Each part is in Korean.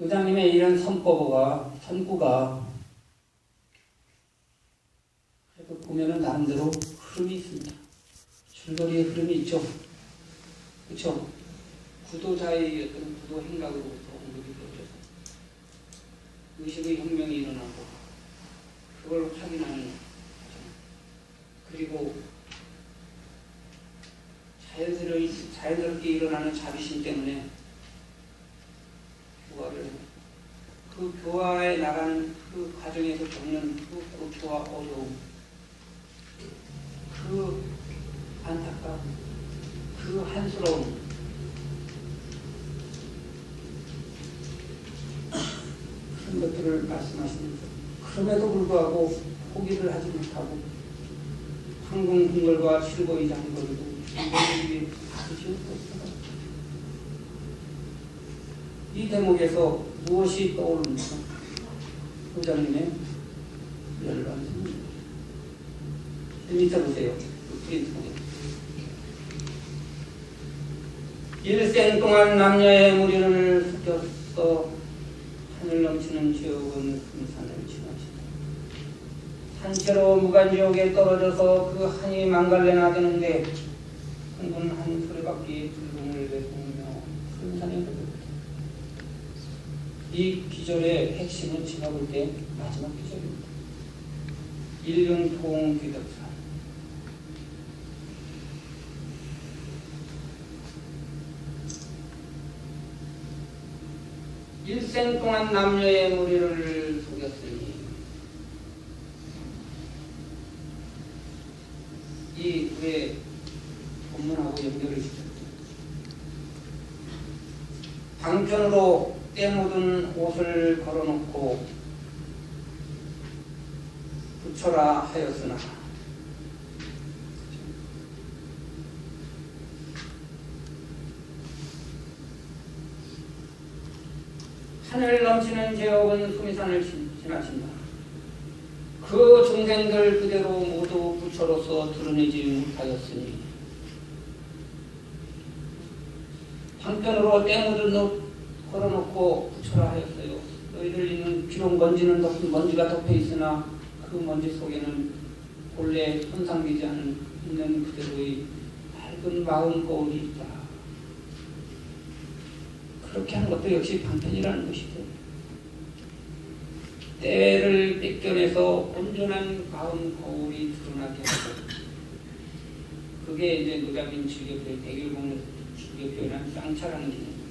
의장님의 이런 선구가 그래도 보면은 나름대로 흐름이 있습니다. 줄거리의 흐름이 있죠. 그렇죠? 구도자의 어떤 구도 행각으로부터 언급이 되어져서 의식의 혁명이 일어나고 그걸 확인하는 거죠. 그리고 자연스럽게 일어나는 자비심 때문에 교화를 그 교화에 나가는 그 과정에서 겪는 그 고초와 어려움, 그 안타까움, 그 한스러움, 그런 것들을 말씀하십니다. 그럼에도 불구하고 포기를 하지 못하고 황궁궁궐과 실고의 장거리도 이들에게 받으시옵소서. 이 대목에서 무엇이 떠오릅니까? 의장님의 열반입니다. 밑에 보세요. 일생 동안 남녀의 무리를 섞였어 하늘 넘치는 지옥은 금산을 지나친다. 산채로 무간지옥에 떨어져서 그 한이 망갈래나 되는데 흥분한 소리밖에 불공을 내보며 금산에 들었다. 이 기절의 핵심은 제가 볼 때 마지막 기절입니다. 일륜통 귀덕사. 일생 동안 남녀의 무리를 속였으니 이 왜 본문하고 연결을 시켰죠. 방편으로 때 묻은 옷을 걸어놓고 붙여라 하였으나 하늘 넘치는 제옥은 수미산을 지나친다. 그 중생들 그대로 모두 부처로서 드러내지 못하였으니 방편으로 때 묻은 옷 걸어놓고 붙여라 하였어요. 너희들 있는 비록 먼지가 덮여 있으나 그 먼지 속에는 본래 손상되지 않은 있는 그대로의 밝은 마음 거울이 있다. 그렇게 하는 것도 역시 방편이라는 것이죠. 때를 뺏겨내서 온전한 마음 거울이 드러나게 하고, 그게 이제 노자빈 즐겨표현, 백일공을 즐겨표현한 쌍차라는 개념입니다.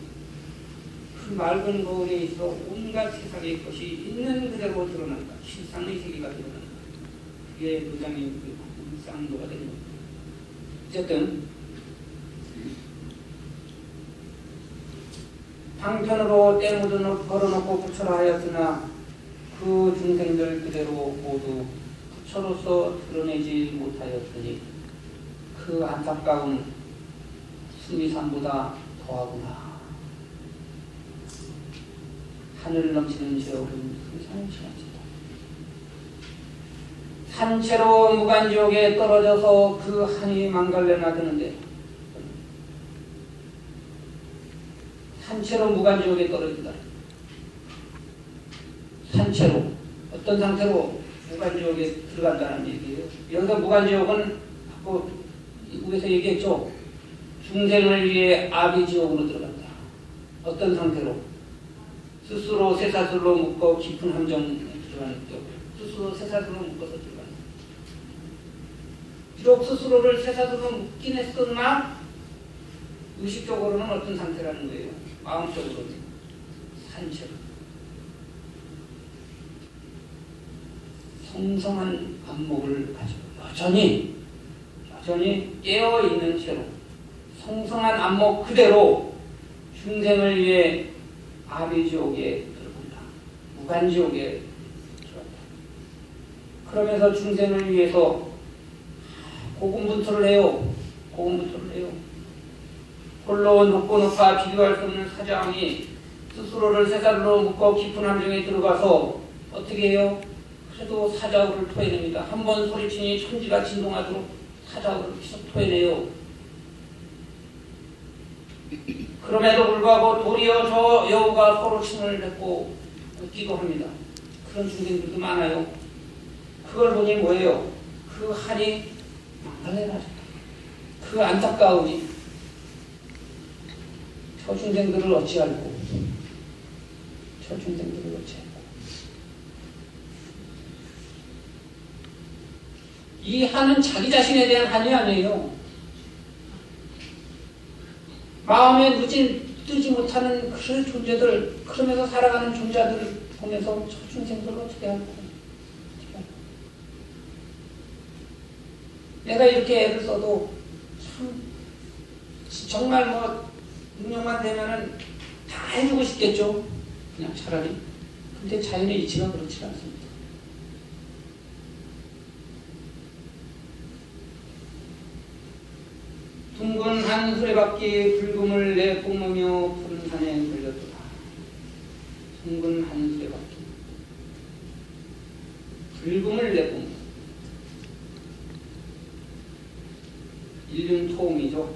그 맑은 거울에 있어 온갖 세상의 것이 있는 그대로 드러난다. 실상의 세계가 드러난다. 그게 노장의 쌍도가 되는 겁니다. 어쨌든 방편으로 때 묻은 옷 걸어놓고 부처라 하였으나 그 중생들 그대로 모두 부처로서 드러내지 못하였으니 그 안타까운 수미산보다 더하구나. 하늘 넘치는 지옥은 수미산을 지나친다. 산채로 무간지옥에 떨어져서 그 한이 망갈래나 드는데 산채로 무간지옥에 떨어진다. 산채로 어떤 상태로 무간지옥에 들어간다는 얘기예요. 여기서 무간지옥은 위에서 얘기했죠. 중생을 위해 아비지옥으로 들어간다. 어떤 상태로? 스스로 쇠사슬로 묶어 깊은 함정에 들어가는 쪽. 스스로 쇠사슬로 묶어서 들어간다. 비록 스스로를 쇠사슬로 묶긴 했으나 의식적으로는 어떤 상태라는 거예요. 마음적으로는 산채로. 성성한 안목을 가지고 여전히 깨어있는 채로 성성한 안목 그대로 중생을 위해 아비지옥에 들어간다. 무간지옥에 들어간다. 그러면서 중생을 위해서 고군분투를 해요. 홀로 높고 높아 비교할 수 없는 사장이 스스로를 쇠사슬로 묶어 깊은 함정에 들어가서 어떻게 해요? 그래도 사자우를 토해냅니다. 한 번 소리치니 천지가 진동하도록 사자우를 계속 토해내요. 그럼에도 불구하고 도리어 저 여우가 서로 침을 뱉고 기도합니다. 그런 중생들도 많아요. 그걸 보니 뭐예요? 그 한이 망갈래가지고 그 안타까움이 저 중생들을 어찌할꼬 저 중생들을 어찌할꼬 이 한은 자기 자신에 대한 한이 아니에요. 마음에 뜨지 못하는 그 존재들, 그러면서 살아가는 존재들을 보면서 저 중생들을 어떻게 할꼬 내가 이렇게 애를 써도 참 정말 능력만 되면은 다 해주고 싶겠죠. 그냥 차라리. 근데 자연의 이치가 그렇지 않습니다. 둥근 한 수레바퀴 불금을 내뿜으며 푸른 산에 걸렸도다. 둥근 한 수레바퀴 불금을 내뿜으며 일륜토음이죠.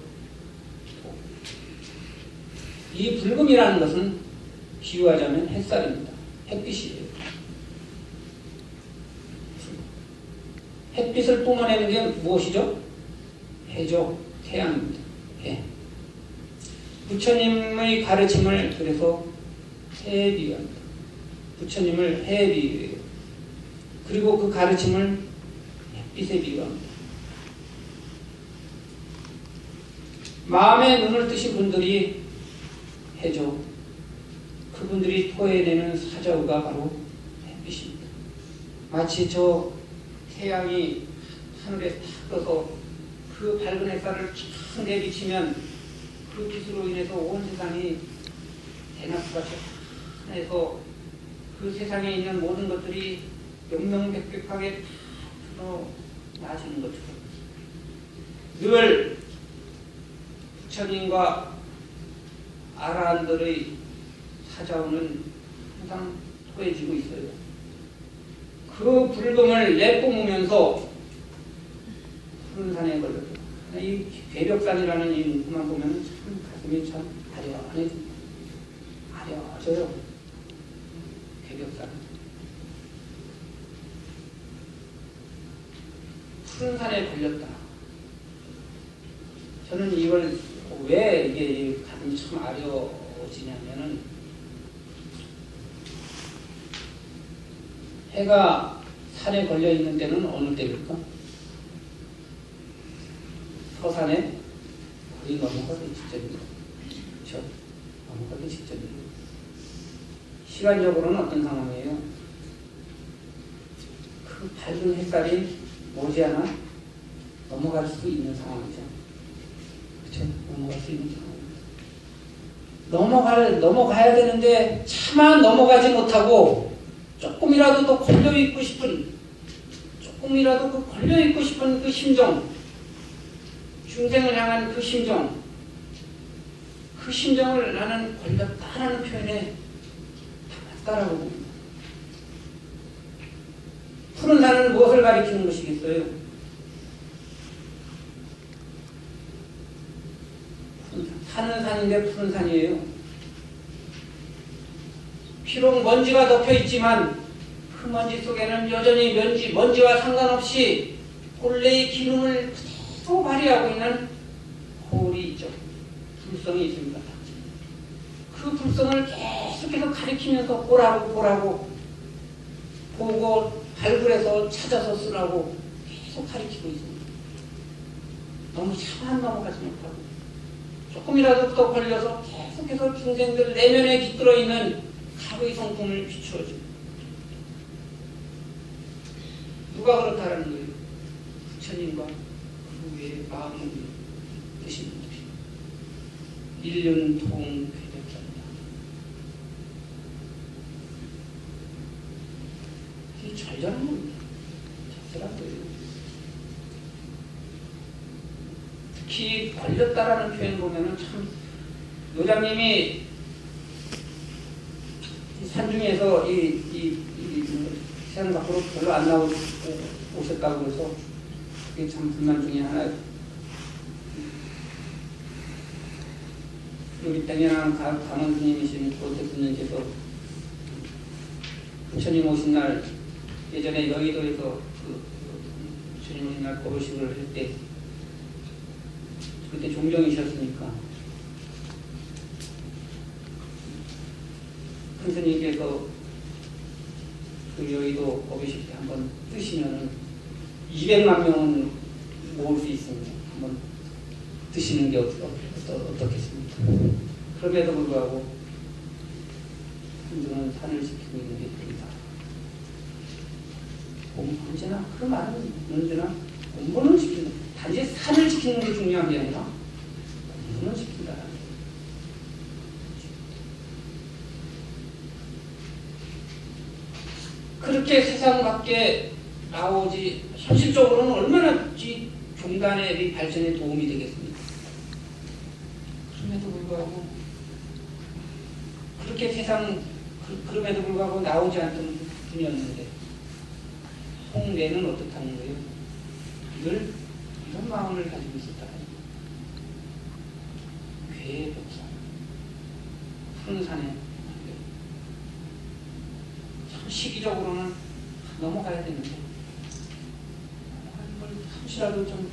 이 불금이라는 것은 비유하자면 햇살입니다. 햇빛이에요. 햇빛을 뿜어내는 게 무엇이죠? 해죠. 태양입니다. 해. 부처님의 가르침을 그래서 해에 비유합니다. 부처님을 해에 비유해요. 그리고 그 가르침을 햇빛에 비유합니다. 마음에 눈을 뜨신 분들이 해죠. 그분들이 토해내는 사자우가 바로 햇빛입니다. 마치 저 태양이 하늘에 탁 떠서 그 밝은 햇살을 쫙 내비치면 그 빛으로 인해서 온 세상이 대낮같이 해서 그 세상에 있는 모든 것들이 명명백백하게 드러나시는 것처럼 늘 부처님과 아라한들의 사자우는 항상 토해지고 있어요. 그 불금을 내뿜으면서 푸른 산에 걸렸다. 이 괴력산이라는 이 문구만 보면 참 가슴이 참 아련해집니다. 아련해져요. 괴력산. 푸른 산에 걸렸다. 저는 이걸 왜 이게 가슴이 참 아려지냐면은 해가 산에 걸려 있는 때는 어느 때일까? 서산에 거의 넘어가기 직전입니다. 그렇죠? 넘어가기 직전입니다. 시간적으로는 어떤 상황이에요? 그 밝은 햇살이 머지않아 넘어갈 수 있는 상황이죠. 그렇죠? 넘어갈 수 있는 상황입니다. 넘어가야 되는데 차마 넘어가지 못하고 조금이라도 더 걸려있고 싶은 그 심정, 중생을 향한 그 심정을 나는 걸렸다라는 표현에 담았다라고 봅니다. 푸른 산은 무엇을 가리키는 것이겠어요? 산은 산인데 푸른 산이에요. 비록 먼지가 덮여 있지만 그 먼지 속에는 여전히 먼지와 상관없이 본래의 기능을 그대로 발휘하고 있는 거울이 있죠. 불성이 있습니다. 그 불성을 계속해서 가리키면서 보라고 보고 발굴해서 찾아서 쓰라고 계속 가리키고 있습니다. 너무 차만 넘어가지 못하고 조금이라도 더 걸려서 계속해서 중생들 내면에 깃들어 있는 가의 성품을 비추어줍니다. 누가 그렇다라는 거예요? 부처님과 그 외에 마음을 드신 분들이 일륜통 괴력자입니다. 이 절절한 겁니다. 절절한 거예요. 특히 걸렸다라는 표현 보면은 참 요장님이 산중에서 이 세상 밖으로 별로 안 오셨다고 해서 그게 참 불만 중에 하나예요. 우리 당연한 감원스님이신 고대군님께서 부처님 오신 날 예전에 여의도에서 부처님 오신 날 고로식을 할 때 그때 종정이셨으니까 큰 스님께서 그 여의도 고로식 때 한번 뜨시면은 200만 명은 모을 수 있습니다. 한번 드시는 게 어떻겠습니까? 그럼에도 불구하고 한중은 산을 지키고 있는 게 됩니다. 언제나 그 말은 언제나 공부는 지킨다. 단지 산을 지키는 게 중요한 게 아니라 공부는 지킨다. 그렇게 세상 밖에 나오지 현실적으로는 얼마나 이 종단의 발전에 도움이 되겠습니까? 그럼에도 불구하고 그렇게 그럼에도 불구하고 나오지 않던 분이었는데 홍례는 어떻다는 거예요? 늘 이런 마음을 가지고 있었다. 괴의 복사 푸른 산에 참 시기적으로는 넘어가야 되는데 잠시라도 좀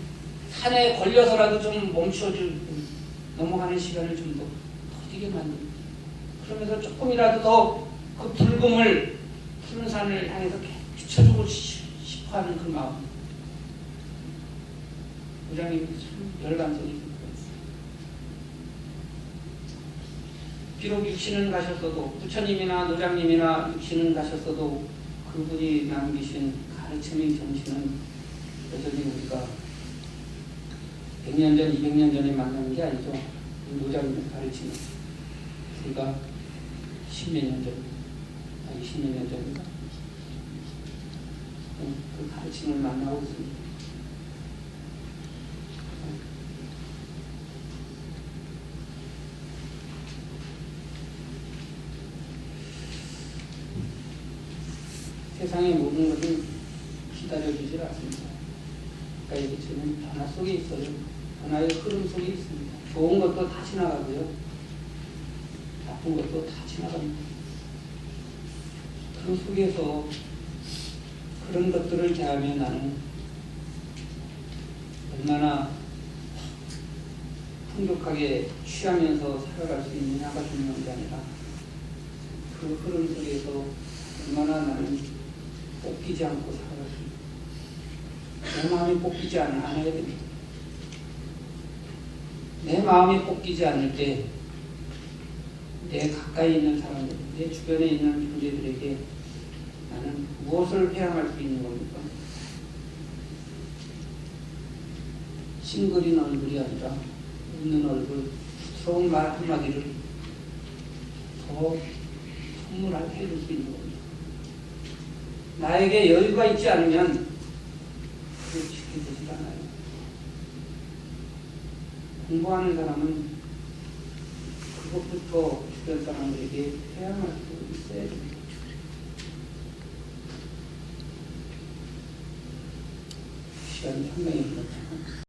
산에 걸려서라도 좀 멈춰줄 넘어가는 시간을 좀 더 더디게 만듭니다. 그러면서 조금이라도 더 그 붉음을 푸른 산을 향해서 비춰주고 싶어하는 그 마음. 부장님이 참 열감성이 있습니다. 비록 육신은 가셨어도 부처님이나 노장님이나 육신은 가셨어도 그분이 남기신 가르침의 정신은 여전히 우리가 100년 전, 200년 전에 만나는 게 아니죠. 노장님의 가르침은 우리가 10몇 년 전, 20몇 년 전인가 그 가르침을 만나고 있습니다. 세상의 모든 것은 기다려주질 않습니다. 그러니까 저는 변화 속에 있어요. 변화의 흐름 속에 있습니다. 좋은 것도 다 지나가고요. 나쁜 것도 다 지나갑니다. 그 속에서 그런 것들을 대하며 나는 얼마나 풍족하게 취하면서 살아갈 수 있느냐가 중요한 게 아니라 그 흐름 속에서 얼마나 나는 꺾이지 않고 살아갈 수 있느냐. 내 마음이 꺾이지 않아야 됩니다. 내 마음이 꺾이지 않을 때 내 가까이 있는 사람들, 내 주변에 있는 존재들에게 나는 무엇을 회양할 수 있는 겁니까? 싱그린 얼굴이 아니라 웃는 얼굴, 부드러운 말 한마디를 더 선물해 줄 수 있는 겁니다. 나에게 여유가 있지 않으면 그게 지켜지지 않아요. 공부하는 사람은 그것부터 주변 사람들에게 회양할 수 있어야 됩니다. 시간이 상당히 길었죠.